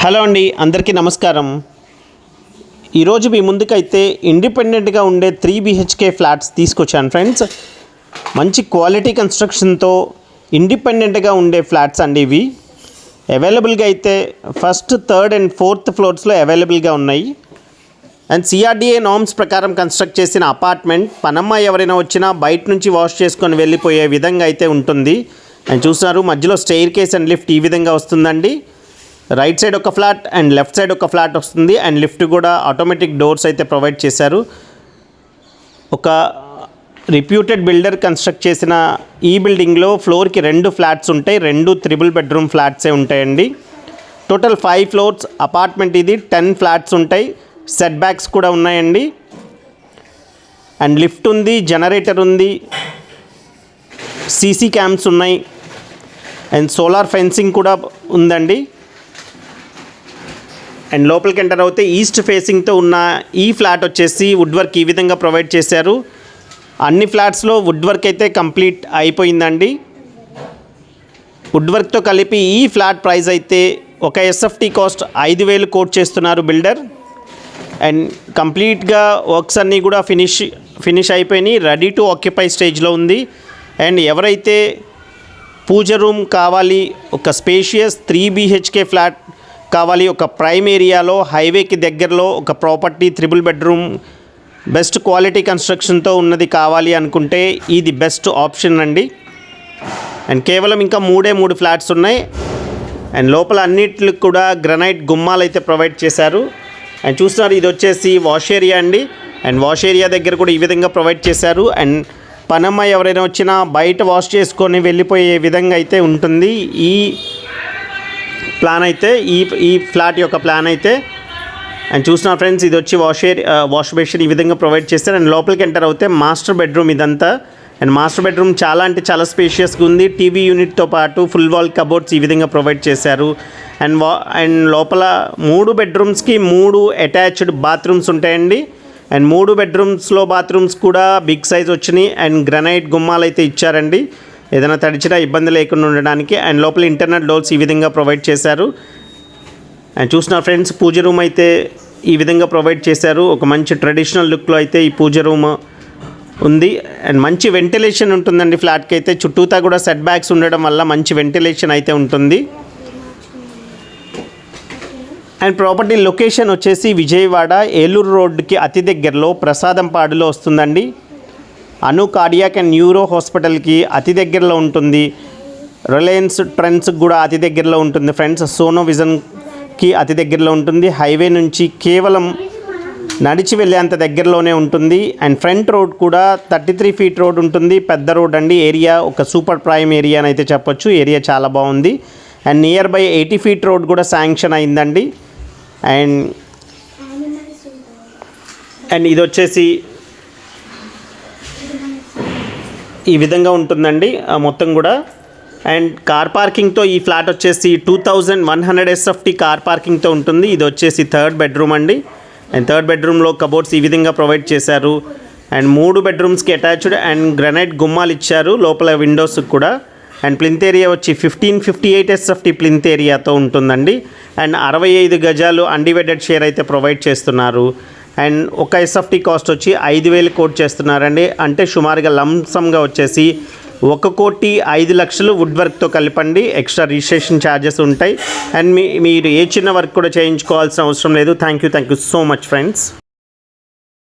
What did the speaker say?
Hello అండి, అందరికీ నమస్కారం. ఈరోజు మీ ముందుకైతే ఇండిపెండెంట్గా ఉండే 3 BHK ఫ్లాట్స్ తీసుకొచ్చాను ఫ్రెండ్స్. మంచి క్వాలిటీ కన్స్ట్రక్షన్తో ఇండిపెండెంట్గా ఉండే ఫ్లాట్స్ అండి ఇవి. అవైలబుల్గా అయితే ఫస్ట్, థర్డ్ అండ్ ఫోర్త్ ఫ్లోర్స్లో అవైలబుల్గా ఉన్నాయి. అండ్ CRDA నార్మ్స్ ప్రకారం కన్స్ట్రక్ట్ చేసిన అపార్ట్మెంట్. పనమ్మ ఎవరైనా వచ్చినా బయట నుంచి వాష్ చేసుకొని వెళ్ళిపోయే విధంగా అయితే ఉంటుంది. అండ్ చూస్తున్నారు, మధ్యలో స్టెయిర్ కేస్ అండ్ లిఫ్ట్ ఈ విధంగా వస్తుందండి. రైట్ సైడ్ ఒక ఫ్లాట్ అండ్ లెఫ్ట్ సైడ్ ఒక ఫ్లాట్ వస్తుంది. అండ్ లిఫ్ట్ కూడా ఆటోమేటిక్ డోర్స్ అయితే ప్రొవైడ్ చేశారు. ఒక రిప్యూటెడ్ బిల్డర్ కన్స్ట్రక్ట్ చేసిన ఈ బిల్డింగ్లో ఫ్లోర్కి 2 ఫ్లాట్స్ ఉంటాయి. 2 3 బెడ్రూమ్ ఫ్లాట్సే ఉంటాయండి. టోటల్ 5 ఫ్లోర్స్ అపార్ట్మెంట్ ఇది. 10 ఫ్లాట్స్ ఉంటాయి. సెట్ బ్యాక్స్ కూడా ఉన్నాయండి. అండ్ లిఫ్ట్ ఉంది, జనరేటర్ ఉంది, CC క్యామ్స్ ఉన్నాయి, అండ్ సోలార్ ఫెన్సింగ్ కూడా ఉందండి. అండ్ లోపలికి ఎంటర్ అవుతే ఈస్ట్ ఫేసింగ్తో ఉన్న ఈ ఫ్లాట్ వచ్చేసి వుడ్ వర్క్ ఈ విధంగా ప్రొవైడ్ చేశారు. అన్ని ఫ్లాట్స్లో వుడ్ వర్క్ అయితే కంప్లీట్ అయిపోయిందండి. వుడ్ వర్క్తో కలిపి ఈ ఫ్లాట్ ప్రైస్ అయితే ఒక SFT కాస్ట్ 5,000 కోట్ చేస్తున్నారు బిల్డర్. అండ్ కంప్లీట్గా వర్క్స్ అన్నీ కూడా ఫినిష్ అయిపోయినాయి. రెడీ టు ఆక్యుపై స్టేజ్లో ఉంది. అండ్ ఎవరైతే పూజ రూమ్ కావాలి, ఒక స్పేషియస్ 3 BHK ఫ్లాట్ కావాలి, ఒక ప్రైమ్ ఏరియాలో హైవేకి దగ్గరలో ఒక ప్రాపర్టీ 3 బెడ్రూమ్ బెస్ట్ క్వాలిటీ కన్స్ట్రక్షన్తో ఉన్నది కావాలి అనుకుంటే ఇది బెస్ట్ ఆప్షన్ అండి. అండ్ కేవలం ఇంకా 3 ఫ్లాట్స్ ఉన్నాయి. అండ్ లోపల అన్నిటికి కూడా గ్రనైట్ గుమ్మాలు అయితే ప్రొవైడ్ చేశారు. అండ్ చూస్తున్నారు, ఇది వచ్చేసి వాష్ ఏరియా అండి. అండ్ వాష్ ఏరియా దగ్గర కూడా ఈ విధంగా ప్రొవైడ్ చేశారు. అండ్ పనమ్మ ఎవరైనా వచ్చినా బయట వాష్ చేసుకొని వెళ్ళిపోయే విధంగా అయితే ఉంటుంది ఈ ప్లాన్ అయితే, ఈ ఫ్లాట్ యొక్క ప్లాన్ అయితే. అండ్ చూసిన ఫ్రెండ్స్, ఇది వచ్చి వాష్ బేసిన్ ఈ విధంగా ప్రొవైడ్ చేస్తారు. అండ్ లోపలికి ఎంటర్ అవుతే మాస్టర్ బెడ్రూమ్ ఇదంతా. అండ్ మాస్టర్ బెడ్రూమ్ చాలా అంటే చాలా స్పేషియస్గా ఉంది. టీవీ యూనిట్తో పాటు ఫుల్ వాల్ కబోర్డ్స్ ఈ విధంగా ప్రొవైడ్ చేశారు. అండ్ లోపల 3 బెడ్రూమ్స్కి 3 అటాచ్డ్ బాత్రూమ్స్ ఉంటాయండి. అండ్ 3 బెడ్రూమ్స్లో బాత్రూమ్స్ కూడా బిగ్ సైజ్ వచ్చినాయి. అండ్ గ్రనైట్ గుమ్మాలు అయితే ఇచ్చారండి, ఏదైనా తడిచినా ఇబ్బంది లేకుండా ఉండడానికి. అండ్ లోపల ఇంటర్నల్ డోర్స్ ఈ విధంగా ప్రొవైడ్ చేశారు. అండ్ చూసిన ఫ్రెండ్స్, పూజ రూమ్ అయితే ఈ విధంగా ప్రొవైడ్ చేశారు. ఒక మంచి ట్రెడిషనల్ లుక్లో అయితే ఈ పూజ రూమ్ ఉంది. అండ్ మంచి వెంటిలేషన్ ఉంటుందండి ఫ్లాట్కి అయితే. చుట్టూతా కూడా సెట్ బ్యాక్స్ ఉండడం వల్ల మంచి వెంటిలేషన్ అయితే ఉంటుంది. అండ్ ప్రాపర్టీ లొకేషన్ వచ్చేసి విజయవాడ ఏలూరు రోడ్డుకి అతి దగ్గరలో ప్రసాదంపాడులో వస్తుందండి. అను కార్డియాక్ అండ్ న్యూరో హాస్పిటల్కి అతి దగ్గరలో ఉంటుంది. రిలయన్స్ ట్రెండ్స్కి కూడా అతి దగ్గరలో ఉంటుంది ఫ్రెండ్స్. సోనో విజన్కి అతి దగ్గరలో ఉంటుంది. హైవే నుంచి కేవలం నడిచి వెళ్ళేంత దగ్గరలోనే ఉంటుంది. అండ్ ఫ్రంట్ రోడ్ కూడా 33 ఫీట్ రోడ్ ఉంటుంది. పెద్ద రోడ్ అండి. ఏరియా ఒక సూపర్ ప్రైమ్ ఏరియా అని అయితే చెప్పొచ్చు. ఏరియా చాలా బాగుంది. And near by 80 feet road కూడా శాంక్షన్ అయిందండి. అండ్ ఇది వచ్చేసి ఈ విధంగా ఉంటుందండి మొత్తం కూడా. అండ్ కార్ పార్కింగ్తో ఈ ఫ్లాట్ వచ్చేసి 2100 SFT కార్ పార్కింగ్తో ఉంటుంది. ఇది వచ్చేసి 3rd బెడ్రూమ్ అండి. అండ్ 3rd బెడ్రూమ్లో కబోర్డ్స్ ఈ విధంగా ప్రొవైడ్ చేశారు. అండ్ 3 బెడ్రూమ్స్కి అటాచ్డ్ అండ్ గ్రనైట్ గుమ్మాలు ఇచ్చారు లోపల విండోస్కి కూడా. అండ్ ప్లింత్ ఏరియా వచ్చి 1558 SFT ప్లింత్ ఏరియాతో ఉంటుందండి. అండ్ 65 గజాలు అన్డివైడెడ్ షేర్ అయితే ప్రొవైడ్ చేస్తున్నారు. అండ్ ఒక SFT కాస్ట్ వచ్చి 5,000 కోట్ చేస్తున్నారండి. అంటే సుమారుగా లంసమ్గా వచ్చేసి 1,05,00,000 వుడ్ వర్క్తో కలిపండి. ఎక్స్ట్రా రిజిస్ట్రేషన్ ఛార్జెస్ ఉంటాయి. అండ్ మీరు ఏ చిన్న వర్క్ కూడా చేయించుకోవాల్సిన అవసరం లేదు. Thank you so much friends.